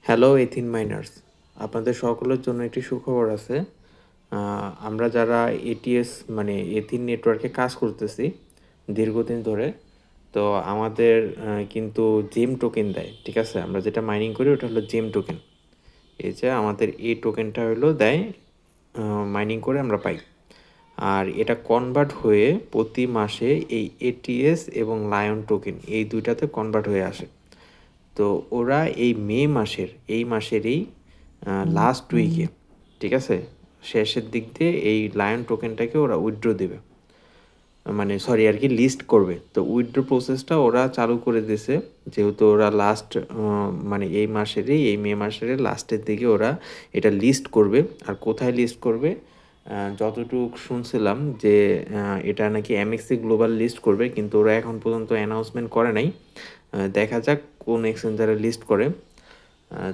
Hello Ethin minors, আপনাদের সকলের জন্য একটি সুখবর আছে। আমরা যারা এটিএস মানে এথিন নেটওয়ার্কে কাজ করতেছি দীর্ঘদিন ধরে, তো আমাদের কিন্তু জেম টোকেন দেয়। ঠিক আছে, আমরা যেটা মাইনিং করি ওটা হলো জেম টোকেন। এই যে আমাদের এই টোকেনটা হলো দেয়, মাইনিং করে আমরা পাই। আর এটা কনভার্ট হয়ে প্রতি মাসে এই এটিএস এবং লায়ন টোকেন এই দুইটাতে কনভার্ট হয়ে আসে। তো ওরা এই মাসেরই লাস্ট উইকে, ঠিক আছে, শেষের দিক দিয়ে এই লায়ন টোকেনটাকে ওরা উইথড্র দেবে, মানে সরি আর কি লিস্ট করবে। তো উইথড্র প্রসেসটা ওরা চালু করে দিয়েছে, যেহেতু ওরা লাস্ট মানে এই মে মাসের লাস্টের দিকে ওরা এটা লিস্ট করবে। আর কোথায় লিস্ট করবে, যতটুকু শুনছিলাম যে এটা নাকি এমএক্সি গ্লোবাল লিস্ট করবে, কিন্তু ওরা এখন পর্যন্ত অ্যানাউন্সমেন্ট করে নাই। দেখা যাক কোন এক্সচেঞ্জারে লিস্ট করে।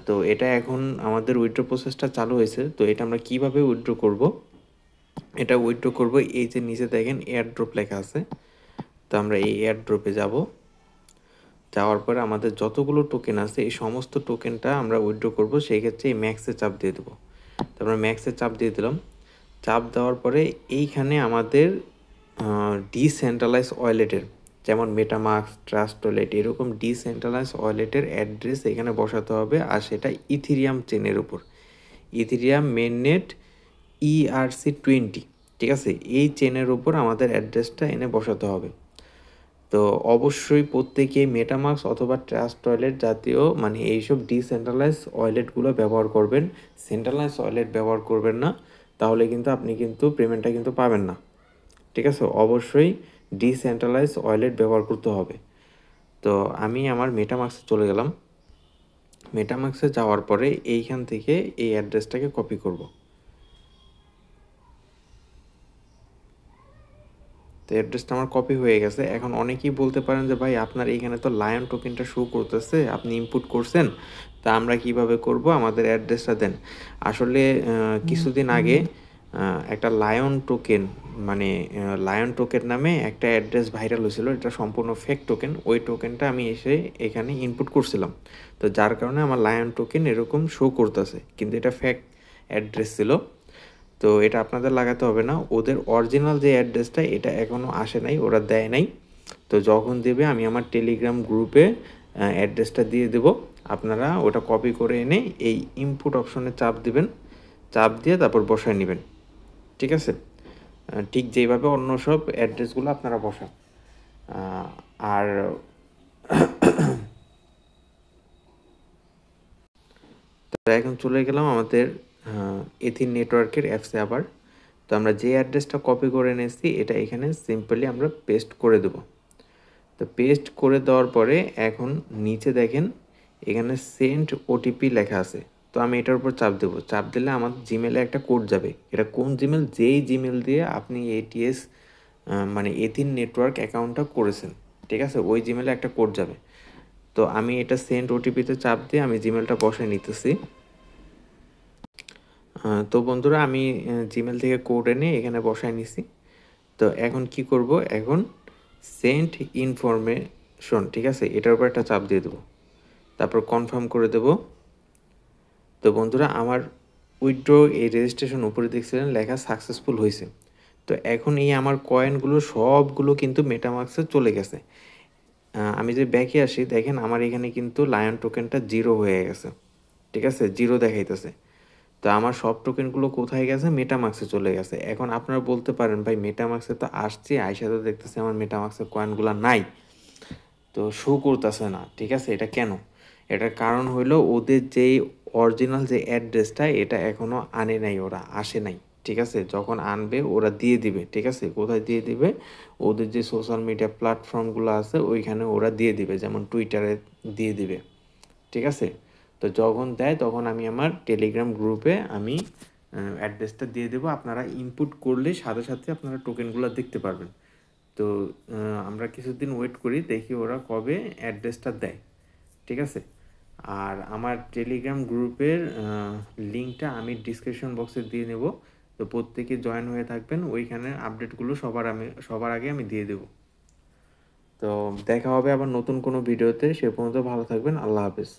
তো এটা এখন আমাদের উইথড্র প্রসেসটা চালু হয়েছে। তো এটা আমরা কিভাবে উইথড্র করব, এটা উইথড্র করব এই যে নিচে দেখেন এয়ার ড্রপ লেখা আছে। তো আমরা এই এয়ার ড্রপে যাব, যাওয়ার পরে আমাদের যতগুলো টোকেন আছে এই সমস্ত টোকেনটা আমরা উইথড্র করব। সেই ক্ষেত্রে এই ম্যাক্সে চাপ দিয়ে দেবো। তো আমরা ম্যাক্সে চাপ দিয়ে দিলাম। চাপ দেওয়ার পরে এইখানে আমাদের ডিসেন্ট্রালাইজ ওয়ালেটের, যেমন মেটামাস্ক, ট্রাস্ট ওয়ালেট, এরকম ডিসেন্ট্রালাইজ ওয়ালেটের অ্যাড্রেস এখানে বসাতে হবে। আর সেটা ইথিরিয়াম চেনের উপর, ইথিরিয়াম মেননেট ERC20, ঠিক আছে, এই চেনের উপর আমাদের অ্যাড্রেসটা এনে বসাতে হবে। তো অবশ্যই প্রত্যেকেই মেটামাস্ক অথবা ট্রাস্ট ওয়ালেট জাতীয় মানে এইসব ডিসেন্ট্রালাইজ ওয়ালেটগুলো ব্যবহার করবেন। সেন্ট্রালাইজ ওয়ালেট ব্যবহার করবেন না, তাহলে কিন্তু আপনি কিন্তু পেমেন্টটা কিন্তু পাবেন না। ঠিক আছে, অবশ্যই ডিসেন্ট্রালাইজ ওয়ালেট ব্যবহার করতে হবে। তো আমি আমার মেটামাস্কে চলে গেলাম। মেটামাস্কে যাওয়ার পরে এইখান থেকে এই অ্যাড্রেসটাকে কপি করব। তো অ্যাড্রেসটা আমার কপি হয়ে গেছে। এখন অনেকেই বলতে পারেন যে ভাই আপনার এইখানে তো লায়ন টোকেনটা শো করতেছে, আপনি ইনপুট করছেন, তা আমরা কিভাবে করব, আমাদের অ্যাড্রেসটা দেন। আসলে কিছুদিন আগে একটা লায়ন টোকেন মানে লায়ন টোকেন নামে একটা অ্যাড্রেস ভাইরাল হয়েছিল। এটা সম্পূর্ণ ফেক টোকেন। ওই টোকেনটা আমি এসে এখানে ইনপুট করছিলাম, তো যার কারণে আমার লায়ন টোকেন এরকম শো করতেছে, কিন্তু এটা ফেক অ্যাড্রেস ছিল। তো এটা আপনাদের লাগাতে হবে না। ওদের অরিজিনাল যে অ্যাড্রেসটা এটা এখনও আসে নাই, ওরা দেয় নাই। তো যখন দেবে আমি আমার টেলিগ্রাম গ্রুপে অ্যাড্রেসটা দিয়ে দেব। আপনারা ওটা কপি করে এনে এই ইনপুট অপশনে চাপ দিবেন, চাপ দিয়ে তারপর বসায় নেবেন। ঠিক আছে, ঠিক যেভাবে অন্য সব অ্যাড্রেসগুলো আপনারা বসান। আর এখন চলে গেলাম আমাদের এথিন নেটওয়ার্কের অ্যাপসে আবার। তো আমরা যে অ্যাড্রেসটা কপি করে এনেছি এটা এখানে সিম্পলি আমরা পেস্ট করে দেব। তো পেস্ট করে দেওয়ার পরে এখন নিচে দেখেন এখানে সেন্ড ওটিপি লেখা আছে। তো আমি এটার উপর চাপ দেবো। চাপ দিলে আমার জিমেলে একটা কোড যাবে। এটা কোন জিমেল, যেই জিমেল দিয়ে আপনি এটিএস মানে এথিন নেটওয়ার্ক অ্যাকাউন্টটা করেছেন, ঠিক আছে, ওই জিমেলে একটা কোড যাবে। তো আমি এটা সেন্ড ওটিপিতে চাপ দিয়ে আমি জিমেলটা বসায় নিতেছি। তো বন্ধুরা আমি জিমেল থেকে কোড এনে এখানে বসায় নিছি। তো এখন কি করব, এখন সেন্ড ইনফরমেশন, ঠিক আছে, এটার উপর একটা চাপ দিয়ে দেবো, তারপর কনফার্ম করে দেব। তো বন্ধুরা আমার উইথড্র এই রেজিস্ট্রেশন উপরে দেখছিলেন লেখা সাকসেসফুল হয়েছে। তো এখন এই আমার কয়েনগুলো সবগুলো কিন্তু মেটামাস্কে চলে গেছে। আমি যে ব্যাকে আসি দেখেন আমার এখানে কিন্তু লায়ন টোকেনটা 0 হয়ে গেছে, ঠিক আছে, 0 দেখাইতেছে। তো আমার সব টোকেনগুলো কোথায় গেছে, মেটামাস্কে চলে গেছে। এখন আপনারা বলতে পারেন ভাই মেটামাস্কে তো আসছে, আইসা তো দেখতেছে আমার মেটামাস্কের কয়েনগুলো নাই, তো শো করতেছে না। ঠিক আছে, এটা কেন? এটার কারণ হইলো ওদের যেই অরিজিনাল যে অ্যাড্রেসটা এটা এখনও আনে নাই, ওরা আসে নাই। ঠিক আছে, যখন আনবে ওরা দিয়ে দিবে। ঠিক আছে, কোথায় দিয়ে দিবে, ওদের যে সোশ্যাল মিডিয়া প্ল্যাটফর্মগুলো আছে ওইখানে ওরা দিয়ে দিবে, যেমন টুইটারে দিয়ে দিবে। ঠিক আছে, তো যখন দেয় তখন আমি আমার টেলিগ্রাম গ্রুপে আমি অ্যাড্রেসটা দিয়ে দেবো। আপনারা ইনপুট করলে সাথে সাথে আপনারা টোকেনগুলো দেখতে পারবেন। তো আমরা কিছুদিন ওয়েট করি, দেখি ওরা কবে অ্যাড্রেসটা দেয়। ঠিক আছে, আর আমার টেলিগ্রাম গ্রুপের লিঙ্কটা আমি ডিসক্রিপশন বক্সে দিয়ে নেব। তো প্রত্যেকে জয়েন হয়ে থাকবেন, ওইখানে আপডেটগুলো সবার আগে আমি দিয়ে দেব। তো দেখা হবে আবার নতুন কোনো ভিডিওতে। সে পর্যন্ত ভালো থাকবেন। আল্লাহ হাফেজ।